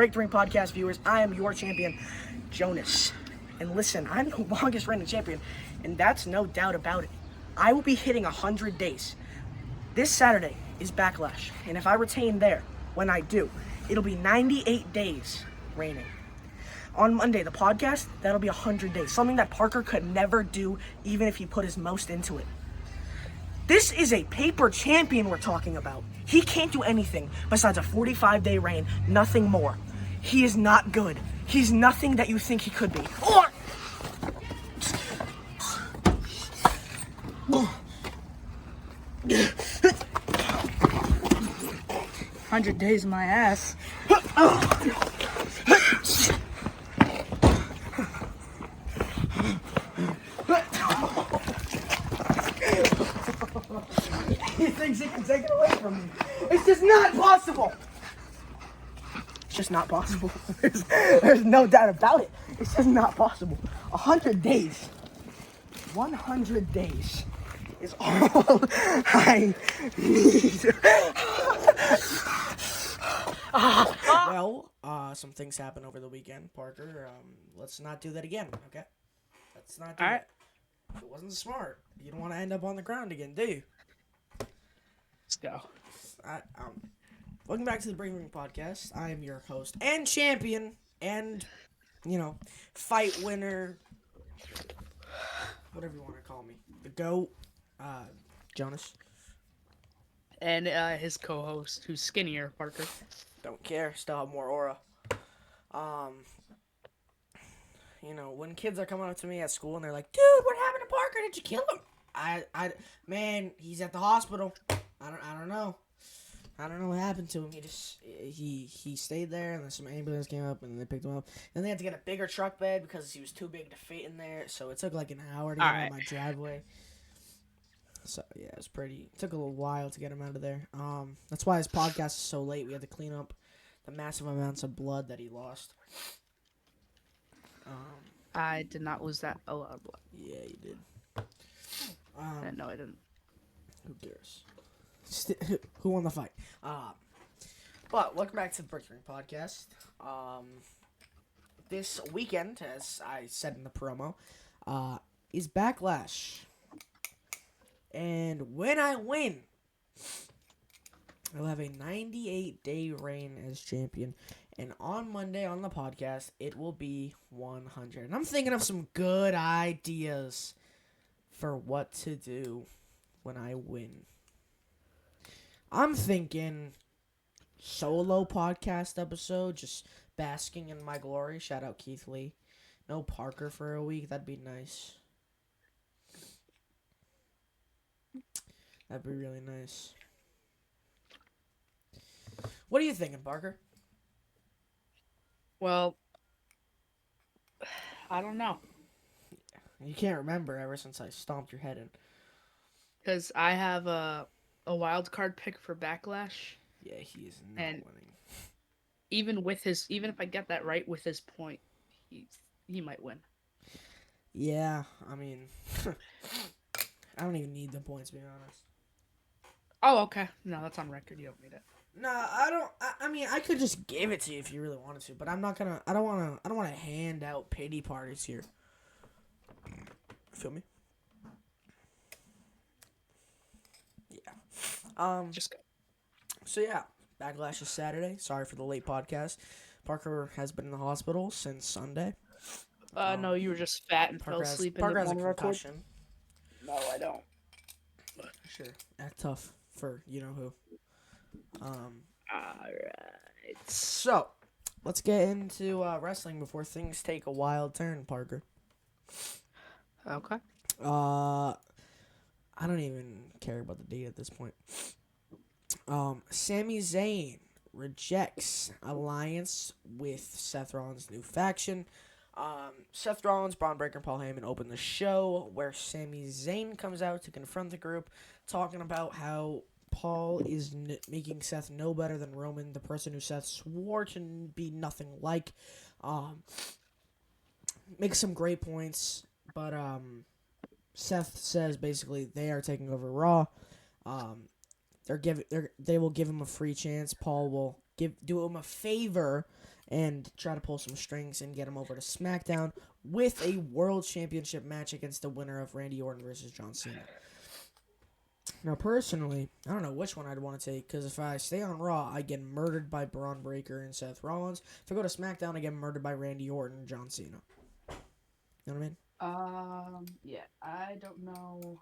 Break the Ring podcast viewers. I am your champion, Jonas. And listen, I'm the longest reigning champion, and that's no doubt about it. I will be hitting 100 days. This Saturday is Backlash, and if I retain there, when I do, it'll be 98 days reigning. On Monday, the podcast, that'll be 100 days. Something that Parker could never do, even if he put his most into it. This is a paper champion we're talking about. He can't do anything besides a 45-day reign, nothing more. He is not good. He's nothing that you think he could be. Or... 100 days of my ass. He thinks he can take it away from me. It's just not possible. It's just not possible. There's no doubt about it. It's just not possible. 100 days. 100 days is all I need. Well, some things happened over the weekend, Parker. Let's not do that again, okay? Let's not do that. It wasn't smart. You don't want to end up on the ground again, do you? Let's go. Welcome back to the Break Ring podcast. I am your host and champion and, fight winner, whatever you want to call me. The GOAT, Jonas. And his co-host, who's skinnier, Parker. Don't care. Still have more aura. When kids are coming up to me at school and they're like, "Dude, what happened to Parker? Did you kill him?" Man, he's at the hospital. I don't know. I don't know what happened to him. He stayed there, and then some ambulance came up, and they picked him up. Then they had to get a bigger truck bed because he was too big to fit in there. So it took like an hour to get him out my driveway. So yeah, it took a little while to get him out of there. That's why his podcast is so late. We had to clean up the massive amounts of blood that he lost. I did not lose a lot of blood. Yeah, you did. No, I didn't. Who cares? Who won the fight? But welcome back to the Break the Ring podcast. This weekend, as I said in the promo, is Backlash. And when I win, I'll have a 98-day reign as champion. And on Monday on the podcast, it will be 100. And I'm thinking of some good ideas for what to do when I win. I'm thinking solo podcast episode, just basking in my glory. Shout out Keith Lee. No Parker for a week. That'd be nice. That'd be really nice. What are you thinking, Parker? Well, I don't know. You can't remember ever since I stomped your head in. Because I have a wild card pick for Backlash. Yeah, he is not winning. Even if I get that right with his point, he might win. Yeah, I mean, I don't even need the points, to be honest. Oh, okay. No, that's on record. You don't need it. No, I don't. I mean, I could just give it to you if you really wanted to, but I'm not gonna. I don't want to hand out pity parties here. Feel me? Yeah. Just go. So yeah, Backlash is Saturday. Sorry for the late podcast. Parker has been in the hospital since Sunday. No, you were just fat and fell asleep. Parker has a concussion. No, I don't. Sure, act tough for you know who. Alright. So, let's get into wrestling before things take a wild turn, Parker. Okay. I don't even care about the date at this point. Sami Zayn rejects alliance with Seth Rollins' new faction. Seth Rollins, Braun Breaker, and Paul Heyman open the show where Sami Zayn comes out to confront the group, talking about how Paul is making Seth no better than Roman, the person who Seth swore to be nothing like. Makes some great points, but Seth says basically they are taking over Raw. They will give him a free chance. Paul will do him a favor and try to pull some strings and get him over to SmackDown with a World Championship match against the winner of Randy Orton versus John Cena. Now, personally, I don't know which one I'd want to take, because if I stay on Raw, I get murdered by Braun Breaker and Seth Rollins. If I go to SmackDown, I get murdered by Randy Orton and John Cena. You know what I mean? Yeah, I don't know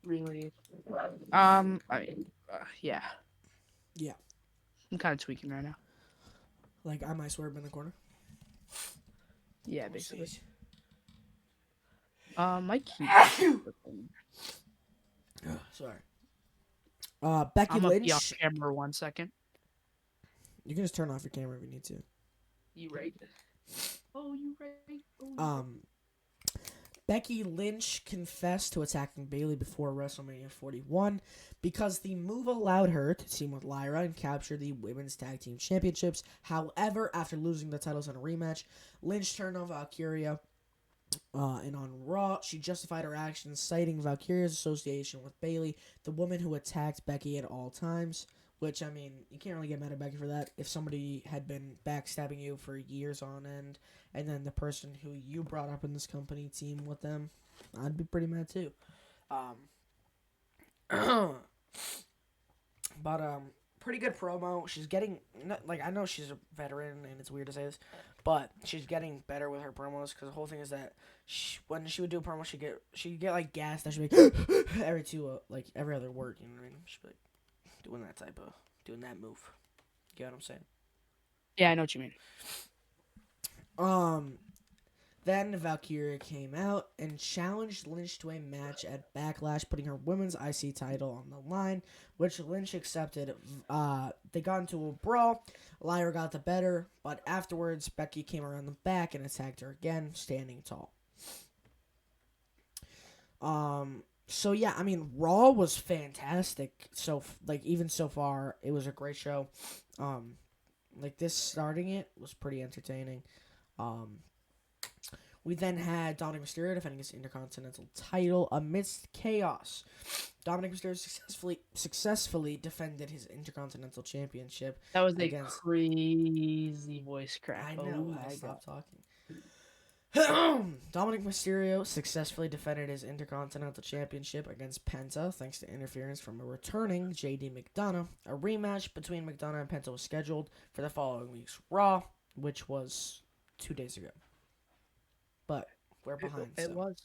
really. Yeah, Yeah. I'm kind of tweaking right now. Like, I might swerve in the corner. Yeah, Oh, basically. jeez. My key just flipping. Sorry. Becky I'm gonna be off Lynch. camera 1 second. You can just turn off your camera if you need to. You right? Oh, you right? Oh, you right? Um, Becky Lynch confessed to attacking Bayley before WrestleMania 41 because the move allowed her to team with Lyra and capture the Women's Tag Team Championships. However, after losing the titles in a rematch, Lynch turned on Valkyria. And on Raw, she justified her actions, citing Valkyria's association with Bayley, the woman who attacked Becky at all times. Which, I mean, you can't really get mad at Becky for that. If somebody had been backstabbing you for years on end, and then the person who you brought up in this company team with them, I'd be pretty mad too. But pretty good promo. She's getting like, I know she's a veteran and it's weird to say this, but she's getting better with her promos, because the whole thing is that when she would do a promo, she'd get like gassed. And she'd be like every other word. You know what I mean? She'd be like doing that move. You get what I'm saying? Yeah, I know what you mean. Then Valkyria came out and challenged Lynch to a match at Backlash, putting her women's IC title on the line, which Lynch accepted. They got into a brawl. Lyra got the better, but afterwards, Becky came around the back and attacked her again, standing tall. So yeah, I mean, Raw was fantastic. So even so far, it was a great show. This starting it was pretty entertaining. We then had Dominic Mysterio defending his Intercontinental title amidst chaos. Dominic Mysterio successfully defended his Intercontinental Championship. That was a against... crazy voice crack. I Oh know. my I god. stopped talking. Dominic Mysterio successfully defended his Intercontinental Championship against Penta thanks to interference from a returning JD McDonough. A rematch between McDonough and Penta was scheduled for the following week's Raw, which was 2 days ago. But we're behind. It was.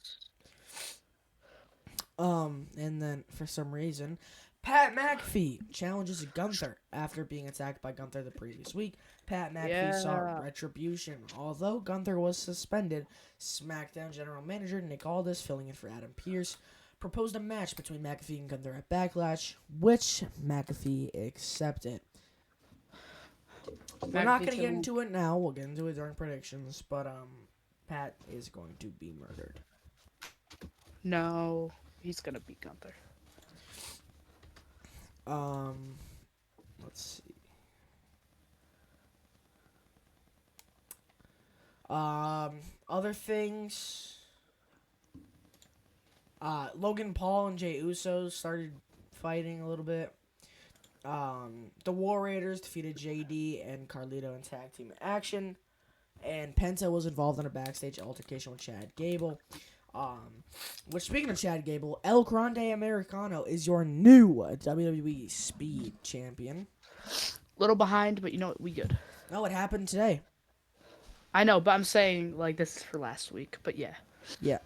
And then for some reason, Pat McAfee challenges Gunther after being attacked by Gunther the previous week. Pat McAfee saw retribution. Although Gunther was suspended, SmackDown General Manager Nick Aldis, filling in for Adam Pearce, proposed a match between McAfee and Gunther at Backlash, which McAfee accepted. We're not going to get into it now. We'll get into it during predictions, but Pat is going to be murdered. No, he's gonna beat Gunther. Let's see. Other things. Logan Paul and Jey Uso started fighting a little bit. The War Raiders defeated JD and Carlito in tag team action. And Penta was involved in a backstage altercation with Chad Gable. Which, speaking of Chad Gable, El Grande Americano is your new WWE Speed Champion. Little behind, but you know what? We good. No, it happened today. I know, but I'm saying this is for last week. But yeah. Yeah.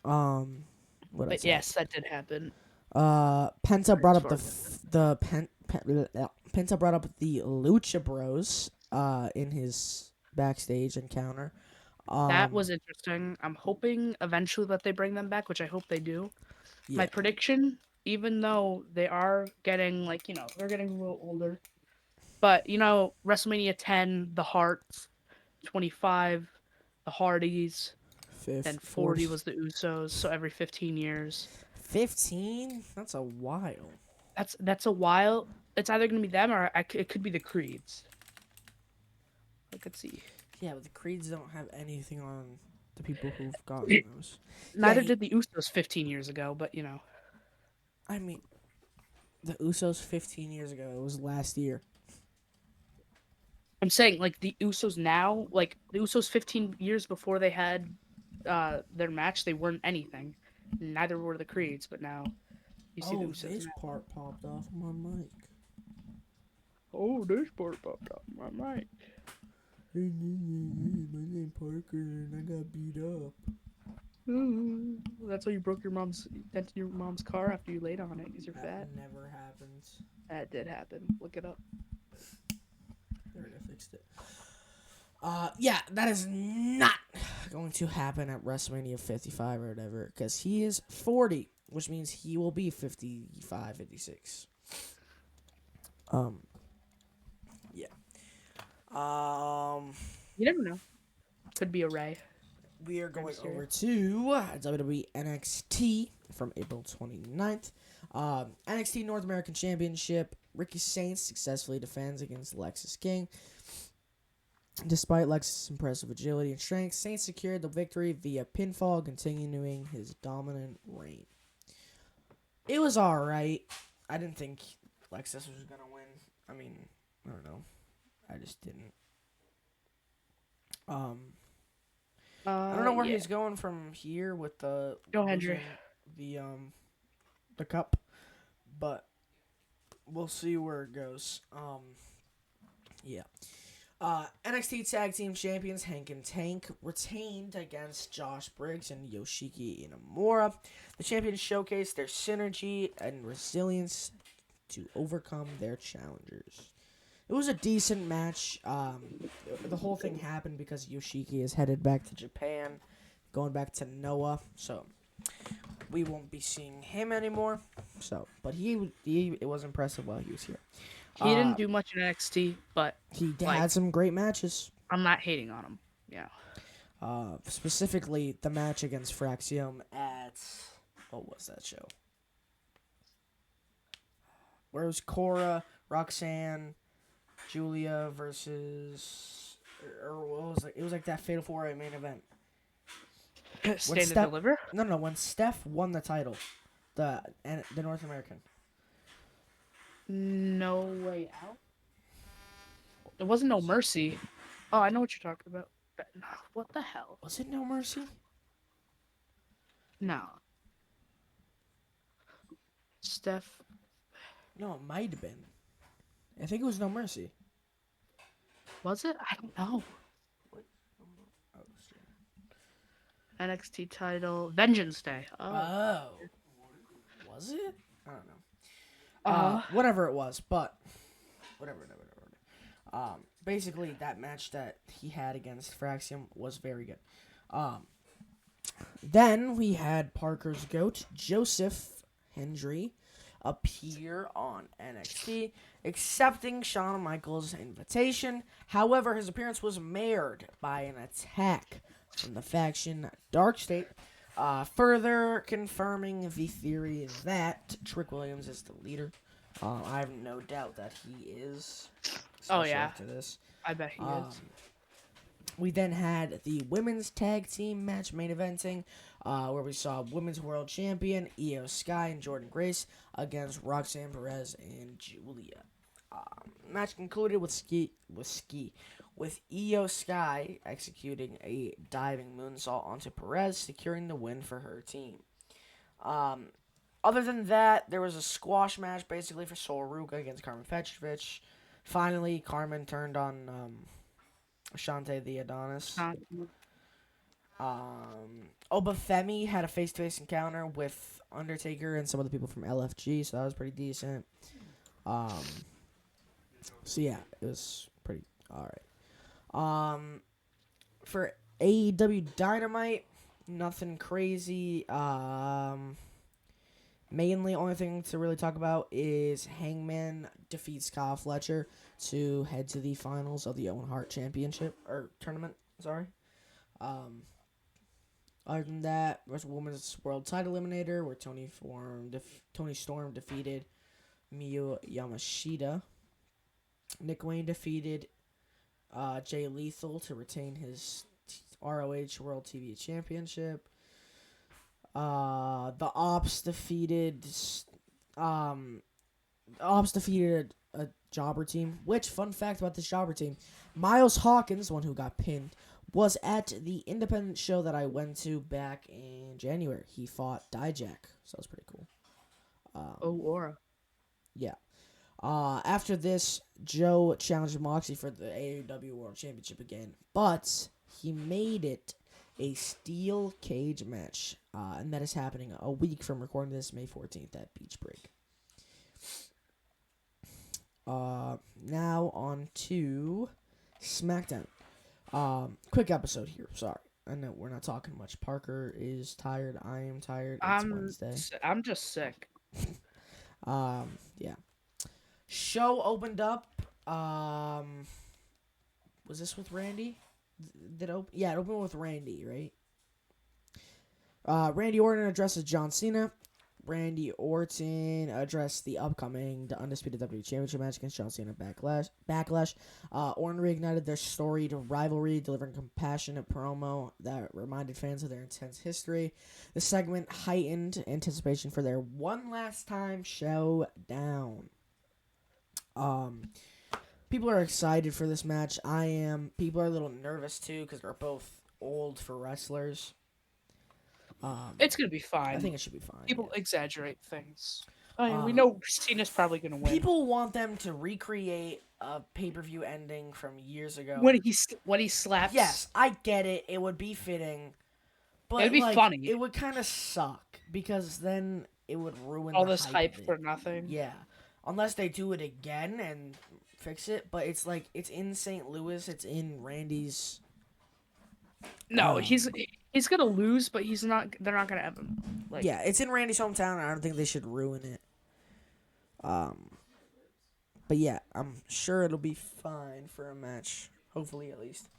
But yes, that did happen. Penta brought up Penta brought up the Lucha Bros in his backstage encounter. That was interesting. I'm hoping eventually that they bring them back, which I hope they do. Yeah. My prediction, even though they are getting they're getting a little older, but WrestleMania 10, the Hearts, 25, the Hardys, then 40 was the Usos. So every 15 years. 15? That's a while. That's a while. It's either gonna be them or it could be the Creeds. Let's see. Yeah, but the Creeds don't have anything on the people who've gotten those. Neither did the Usos 15 years ago, but I mean, the Usos 15 years ago. It was last year. I'm saying like the Usos now, like the Usos 15 years before they had their match, they weren't anything. Neither were the Creeds, but now you see the Oh, Usos this now. part popped off my mic. Oh, this part popped up my mic. Hey, my name Parker, and I got beat up. That's why you broke your mom's dented your mom's car after you laid on it because you're That fat. never happens. That did happen. Look it up. There, I fixed it. Yeah, that is not going to happen at WrestleMania 55 or whatever, because he is 40, which means he will be 55, 56. Yeah. You never know. Could be a Ray. We are going Mysterio. over to WWE NXT from April 29th. NXT North American Championship. Ricky Saints successfully defends against Lexis King. Despite Lexis' impressive agility and strength, Saints secured the victory via pinfall, continuing his dominant reign. It was alright. I didn't think Lexis was going to win. I mean, I don't know. I just didn't. I don't know where he's going from here with the Go ahead, Dre. the cup, but we'll see where it goes. Yeah. NXT Tag Team Champions Hank and Tank retained against Josh Briggs and Yoshiki Inamura. The champions showcased their synergy and resilience to overcome their challengers. It was a decent match. The whole thing happened because Yoshiki is headed back to Japan, going back to Noah, so we won't be seeing him anymore. So, but it was impressive while he was here. He didn't do much in NXT, but He had some great matches. I'm not hating on him. Yeah. Specifically, the match against Fraxium at what was that show? Where it was Cora, Roxanne, Julia versus, or what was it? It was like that Fatal 4-Way main event. Stand and deliver? No. When Steph won the title, the North American. No Way Out. It wasn't No Mercy. Oh, I know what you're talking about. But, what the hell? Was it No Mercy? No. Steph. No, it might have been. I think it was No Mercy. Was it? I don't know. Oh, NXT title. Vengeance Day. Oh. Was it? I don't know. Whatever it was, but whatever. Basically, that match that he had against Fraxium was very good. Then we had Parker's GOAT, Joseph Hendry, appear on NXT, accepting Shawn Michaels' invitation. However, his appearance was marred by an attack from the faction Dark State, further confirming the theory that Trick Williams is the leader. I have no doubt that he is. Oh, yeah. After this. I bet he is. We then had the women's tag team match main eventing, where we saw women's world champion Io Sky and Jordan Grace against Roxanne Perez and Julia. Match concluded with Io Sky executing a diving moonsault onto Perez, securing the win for her team. Other than that, there was a squash match basically for Sol Ruka against Carmen Petrovic. Finally, Carmen turned on Ashante the Adonis. Obafemi had a face-to-face encounter with Undertaker and some of the people from LFG, so that was pretty decent. So yeah, it was pretty alright. For AEW Dynamite, nothing crazy. Mainly, only thing to really talk about is Hangman defeats Kyle Fletcher to head to the finals of the Owen Hart Championship or tournament. Sorry. Other than that, there's a women's world title eliminator where Tony Storm defeated Miyu Yamashita. Nick Wayne defeated Jay Lethal to retain his ROH World TV Championship. The Ops defeated a jobber team. Which, fun fact about this jobber team, Miles Hawkins, one who got pinned, was at the independent show that I went to back in January. He fought Dijak, so that was pretty cool. Oh, Aura. Yeah. After this, Joe challenged Moxley for the AEW World Championship again, but he made it a steel cage match, and that is happening a week from recording this, May 14th at Beach Break. Now on to SmackDown. Quick episode here. Sorry, I know we're not talking much. Parker is tired. I am tired. It's Wednesday. I'm just sick. Yeah. Show opened up. Was this with Randy? Yeah, it opened with Randy, right? Randy Orton addresses John Cena. Randy Orton addressed the upcoming Undisputed WWE Championship match against John Cena Backlash. Orton reignited their storied rivalry, delivering compassionate promo that reminded fans of their intense history. The segment heightened anticipation for their one last time showdown. People are excited for this match. I am. People are a little nervous too because they're both old for wrestlers. It's gonna be fine. I think it should be fine. People yeah. exaggerate things. I mean, we know Cena's probably gonna win. People want them to recreate a pay-per-view ending from years ago. When he slaps. Yes, I get it. It would be fitting, but It'd be funny. It would kind of suck because then it would ruin all the this hype of for it. nothing. Yeah, unless they do it again and fix it. But it's like it's in St. Louis. It's in Randy's. No, he's gonna lose, but he's not. They're not gonna have him. Like, Yeah, it's in Randy's hometown. And I don't think they should ruin it. But yeah, I'm sure it'll be fine for a match. Hopefully, at least.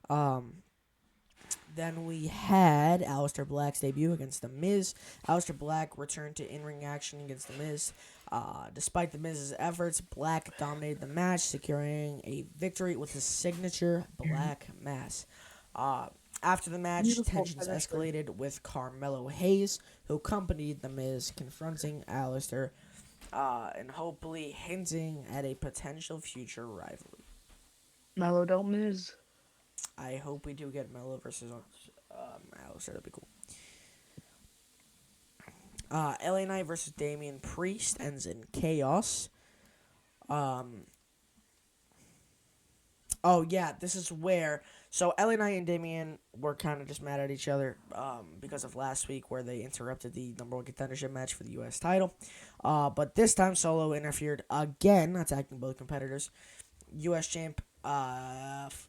Then we had Aleister Black's debut against The Miz. Aleister Black returned to in-ring action against The Miz. Despite The Miz's efforts, Black dominated the match, securing a victory with his signature Black Mass. After the match, tensions escalated with Carmelo Hayes, who accompanied The Miz, confronting Aleister and hopefully hinting at a potential future rivalry. Mellow don't Miz. I hope we do get Melo versus Aleister. That'd be cool. LA Knight versus Damian Priest ends in chaos. Oh yeah, this is where. So LA Knight and Damian were kind of just mad at each other because of last week where they interrupted the number one contendership match for the U.S. title. But this time Solo interfered again, attacking both competitors. U.S. champ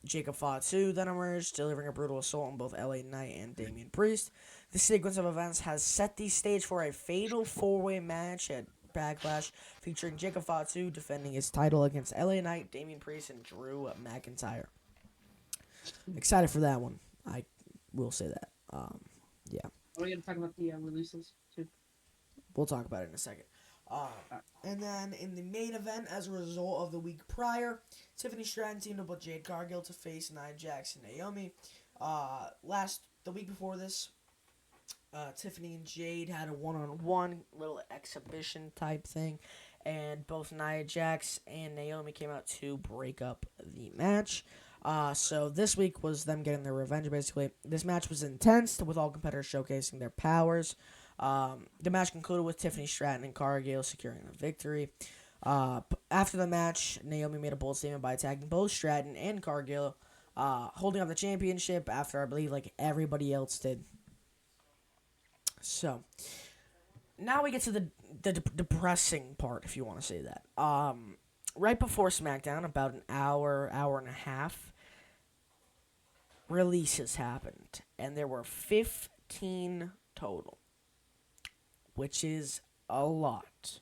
Jacob Fatu then emerged, delivering a brutal assault on both LA Knight and Damian Priest. The sequence of events has set the stage for a fatal four-way match at Backlash, featuring Jacob Fatu defending his title against LA Knight, Damian Priest, and Drew McIntyre. Excited for that one. I will say that. Yeah. Are we gonna talk about the releases too? We'll talk about it in a second. And then in the main event, as a result of the week prior, Tiffany Stratton teamed up with Jade Cargill to face Nia Jax and Naomi. The week before this, Tiffany and Jade had a one-on-one little exhibition type thing, and both Nia Jax and Naomi came out to break up the match. So this week was them getting their revenge, basically. This match was intense, with all competitors showcasing their powers. The match concluded with Tiffany Stratton and Cargill securing the victory. After the match, Naomi made a bold statement by attacking both Stratton and Cargill, holding up the championship after, I believe, like everybody else did. So, now we get to the depressing part, if you want to say that. Right before SmackDown, about an hour and a half, releases happened, and there were 15 total, which is a lot.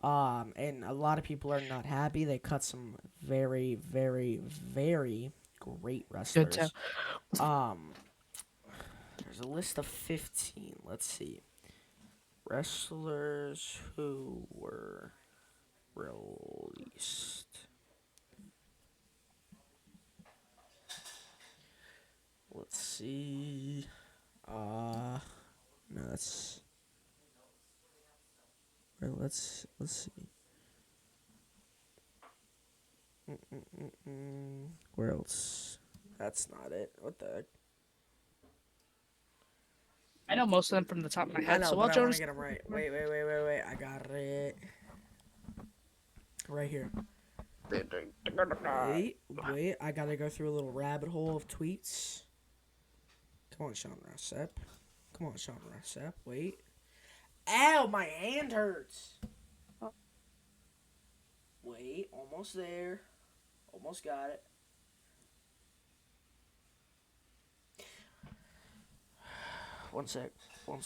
And a lot of people are not happy. They cut some very, very, very great wrestlers. Good There's a list of 15. Let's see. Wrestlers who were released. Let's see. No, that's. Let's see. Where else? That's not it. What the heck? I know most of them from the top of my I head. know, So but while I want to Jonas, get them right. Wait. I got it. Right here. Wait. I gotta go through a little rabbit hole of tweets. Come on, Sean Rossap. Wait. Ow, my hand hurts. Wait, almost there. Almost got it. One sec. One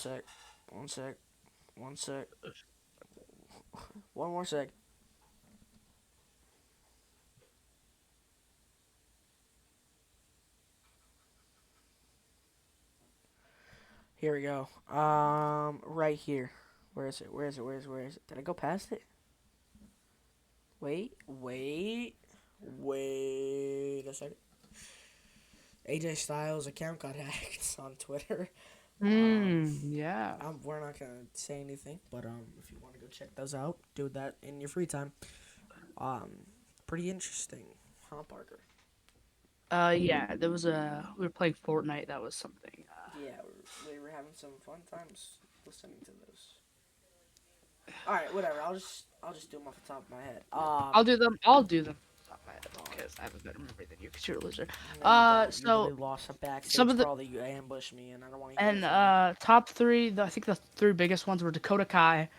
more sec. Here we go. Right here. Where is it? Did I go past it? Wait a second. AJ Styles' account got hacked on Twitter. yeah. We're not gonna say anything, but if you want to go check those out, do that in your free time. Pretty interesting, huh, Parker? Yeah, there was we were playing Fortnite. That was something. Yeah, we were having some fun times listening to those. All right, whatever. I'll just do them off the top of my head. I'll do them. I'll do them. Off my head because I have a better memory than you. Because you're a loser. No, you don't. You So literally lost a some backstage of the brawl that you ambushed me, and I don't want to hear it and from you. top three. I think the three biggest ones were Dakota Kai.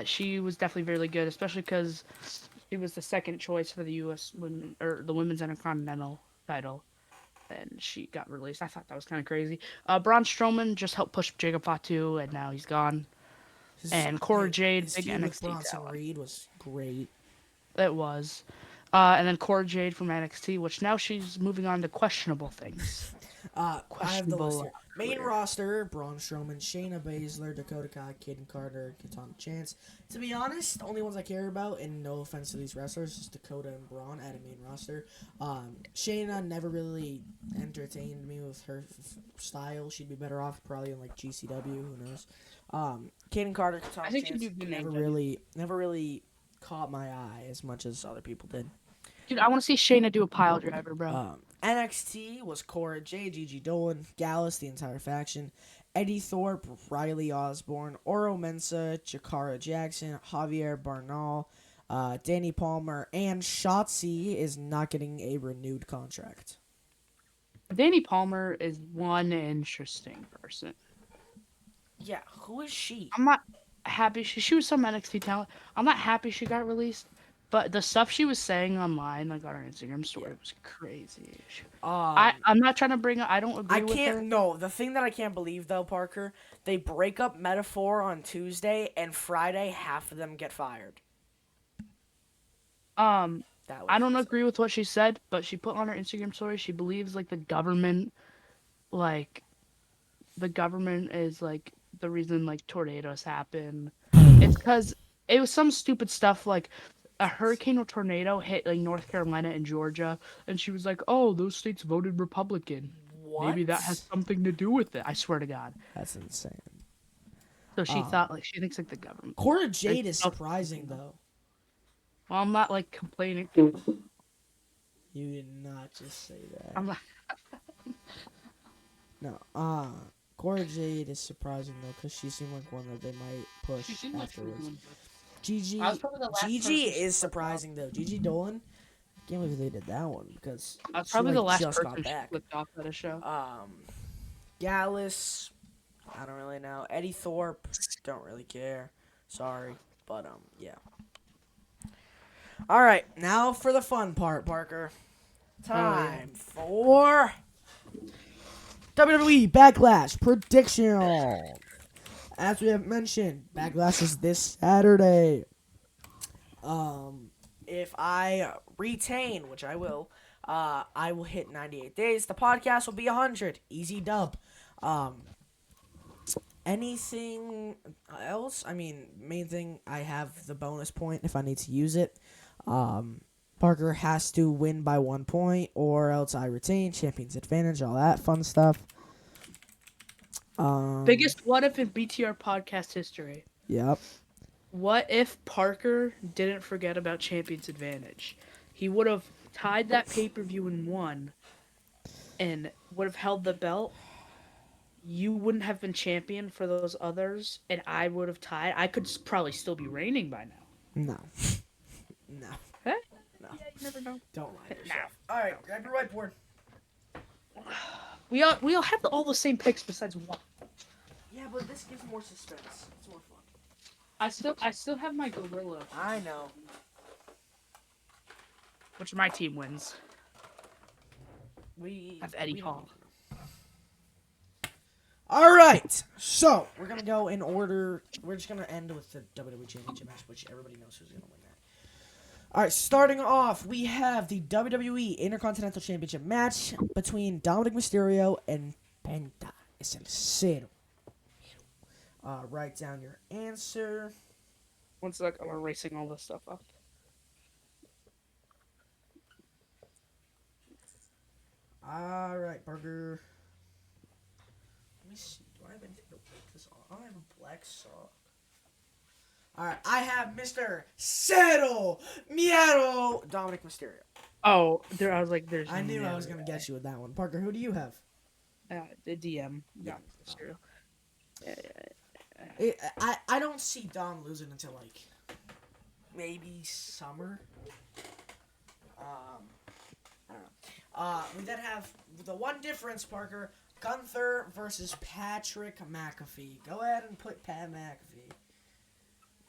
She was definitely really good, especially because she was the second choice for the U.S. women or the women's intercontinental title, and she got released. I thought that was kind of crazy. Braun Strowman just helped push Jacob Fatu, and now he's gone. And Cora Jade, His big feud with NXT Bronson talent. Reed was great. It was. And then Cora Jade from NXT, which now she's moving on to questionable things. I have the list Questionable here. Main career. roster: Braun Strowman, Shayna Baszler, Dakota Kai, Kaden Carter, Katana Chance. To be honest, the only ones I care about, and no offense to these wrestlers, is Dakota and Braun at a main roster. Shayna never really entertained me with her style. She'd be better off probably in like GCW. Who knows? Kaden Carter, I Katana think she'd Chance be good never really caught my eye as much as other people did. Dude, I want to see Shayna do a pile driver, bro. NXT was Cora J, Gigi Dolan, Gallus, the entire faction, Eddie Thorpe, Riley Osborne, Oro Mensa, Jakara Jackson, Javier Barnal, Danny Palmer, and Shotzi is not getting a renewed contract. Danny Palmer is one interesting person. Yeah, who is she? I'm not happy she was some NXT talent. I'm not happy she got released, but the stuff she was saying online, like on her Instagram story, was crazy. I'm not trying to bring up. I don't agree with her. No, the thing that I can't believe though, Parker, they break up Metaphor on Tuesday and Friday half of them get fired. That was I don't insane. agree with what she said, but she put on her Instagram story she believes like like the government is like the reason like tornadoes happen. It's because it was some stupid stuff like a hurricane or tornado hit like North Carolina and Georgia, and she was like, "Oh, those states voted Republican. Maybe that has What? something to do with it." I swear to God. That's insane. So she thought like she thinks like the government. Cora Jade It's is surprising though. Well, I'm not like complaining. You did not just say that. I'm not. No. Cora Jade is surprising though, because she seemed like one that they might push She seemed like she was afterwards. doing good. Gigi, I was probably the last Gigi person she is put up. surprising though. Gigi Dolan, I can't believe they did that one because I was she probably like the last just person got she back. flipped off at a show. Gallus, I don't really know. Eddie Thorpe, don't really care. Sorry, but yeah. All right, now for the fun part, Parker. Time for WWE Backlash prediction. As we have mentioned, Backlash is this Saturday. If I retain, which I will hit 98 days. The podcast will be 100. Easy dub. Anything else? I mean, main thing, I have the bonus point if I need to use it. Parker has to win by 1 point, or else I retain. Champion's advantage, all that fun stuff. Biggest what if in BTR podcast history? Yep. What if Parker didn't forget about Champion's Advantage? he would have tied that pay-per-view and won and would have held the belt, you wouldn't have been champion for those others, and I would have tied. I could probably still be reigning by now. No. No. Huh? No. Yeah, you never know. Don't lie to No. yourself. All right, grab your whiteboard. We all have all the same picks besides one. Yeah, but this gives more suspense. It's more fun. I still have my gorilla, I know. which my team wins. We Have Eddie we don't Hall. need to know. All right, so we're gonna go in order. We're just gonna end with the WWE Championship match, which everybody knows who's gonna win that. All right, starting off, we have the WWE Intercontinental Championship match between Dominic Mysterio and Penta Es El Cero. Write down your answer. One sec, I'm erasing all this stuff up. All right, Burger. Let me see. Do I have anything to put this on? I have a black sock. All right, I have Mr. Cero Miedo Dominic Mysterio. Oh, I was like, there's. I knew I no was gonna way. get you with that one. Parker, who do you have? The DM. Yeah. That's true. I don't see Dom losing until like maybe summer. I don't know. We then have the one difference, Parker. Gunther versus Patrick McAfee. Go ahead and put Pat McAfee.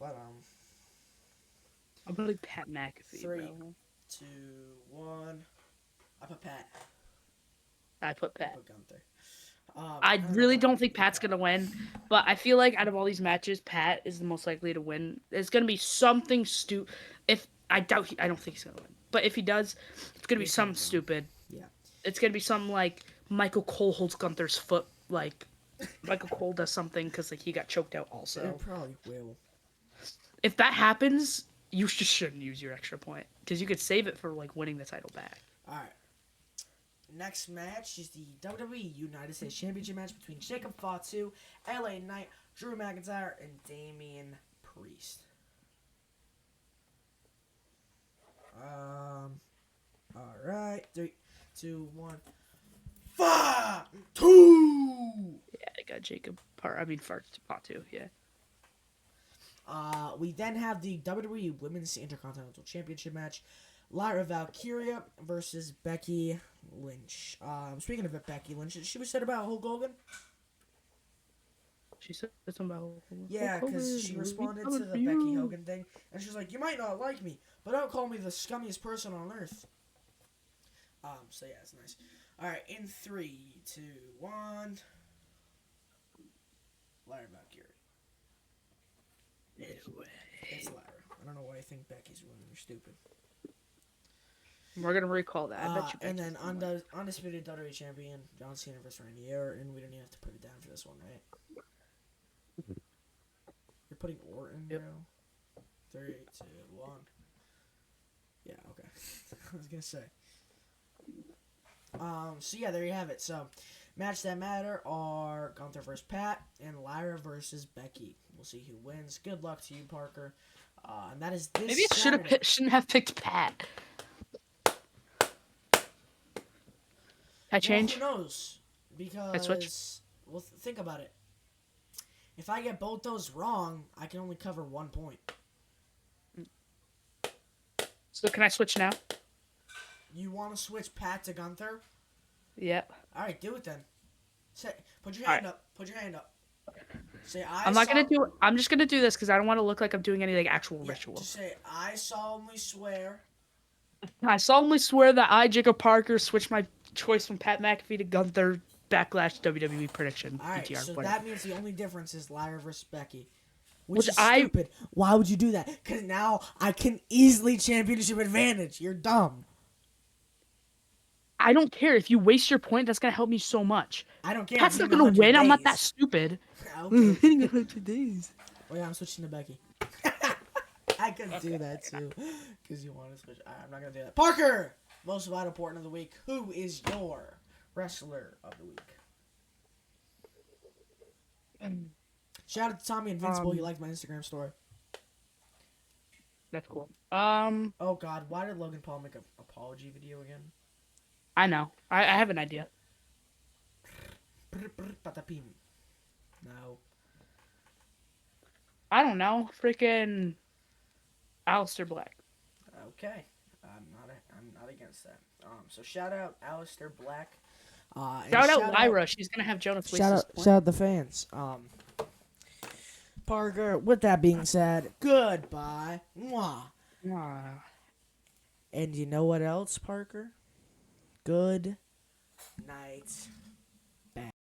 But I'm gonna Pat McAfee. 3, Bro. 2, 1. I put Pat. I put I Pat. put Gunther. I don't really know. don't think Pat's gonna win, but I feel like out of all these matches, Pat is the most likely to win. It's gonna be something stupid. If I doubt, I don't think he's gonna win. But if he does, it's gonna be He's something gonna win. stupid. Yeah. It's gonna be something like Michael Cole holds Gunther's foot. Like Michael Cole does something because like he got choked out. Also, It probably will. if that happens, you just shouldn't use your extra point because you could save it for like winning the title back. All right. Next match is the WWE United States Championship match between Jacob Fatu, LA Knight, Drew McIntyre, and Damian Priest. All right. 3, 2, 1. Fatu. Yeah, I got Jacob. Fatu. Yeah. We then have the WWE Women's Intercontinental Championship match. Lyra Valkyria versus Becky Lynch. Speaking of Becky Lynch, she was said about Hulk Hogan. She said something about Hulk Hogan. Yeah, Hulk because Hogan, she we'll be responded to coming the for Becky you. Hogan thing, and she's like, "You might not like me, but don't call me the scummiest person on earth." So yeah, it's nice. All right, in 3, 2, 1. Lyra Valkyria. It's Lyra. I don't know why I think Becky's winning. You're stupid. We're gonna recall that. I bet you. And then Becky's gonna win. undisputed WWE champion John Cena versus Randy Orton, and we don't even have to put it down for this one, right? You're putting Orton, Yep. bro. 3, 2, 1. Yeah, okay. I was gonna say. So yeah, there you have it. So, match that matter are Gunther versus Pat and Lyra versus Becky. We'll see who wins. Good luck to you, Parker. And that is this Maybe I Saturday. shouldn't have picked Pat. I change. Well, who knows? Because switch. well, think about it. If I get both those wrong, I can only cover 1 point. So can I switch now? You want to switch Pat to Gunther? Yep. All right, do it then. Say, put your All hand right. up. Put your hand up. Say I'm not gonna do. I'm just gonna do this because I don't want to look like I'm doing any like actual Yeah, ritual. just say I solemnly swear. I solemnly swear that I, Jacob Parker, switch my choice from Pat McAfee to Gunther. Backlash WWE prediction. All right, PTR, so whatever. that means the only difference is Lyra versus Becky. Which Which is stupid. Why would you do that? Because now I can easily championship advantage. You're dumb. I don't care if you waste your point. That's gonna help me so much. I don't care. Pat's I'm not hitting gonna 100 win. I'm not that days. stupid. Okay. Hitting 100 days. Oh yeah, I'm switching to Becky. I could do that too, because you want to switch. I'm not gonna do that. Parker, most vital important of the week. Who is your wrestler of the week? Shout out to Tommy Invincible. He liked my Instagram story. That's cool. Oh God, why did Logan Paul make an apology video again? I know. I have an idea. Brr, brr, patapim. No. I don't know. Freaking Alistair Black. Okay. I'm not against that. So shout out Alistair Black. And Shout out Lyra. She's gonna have Jonas waste his shout out the fans. Parker. With that being said, goodbye. Mwah. Ah. And you know what else, Parker? Good night.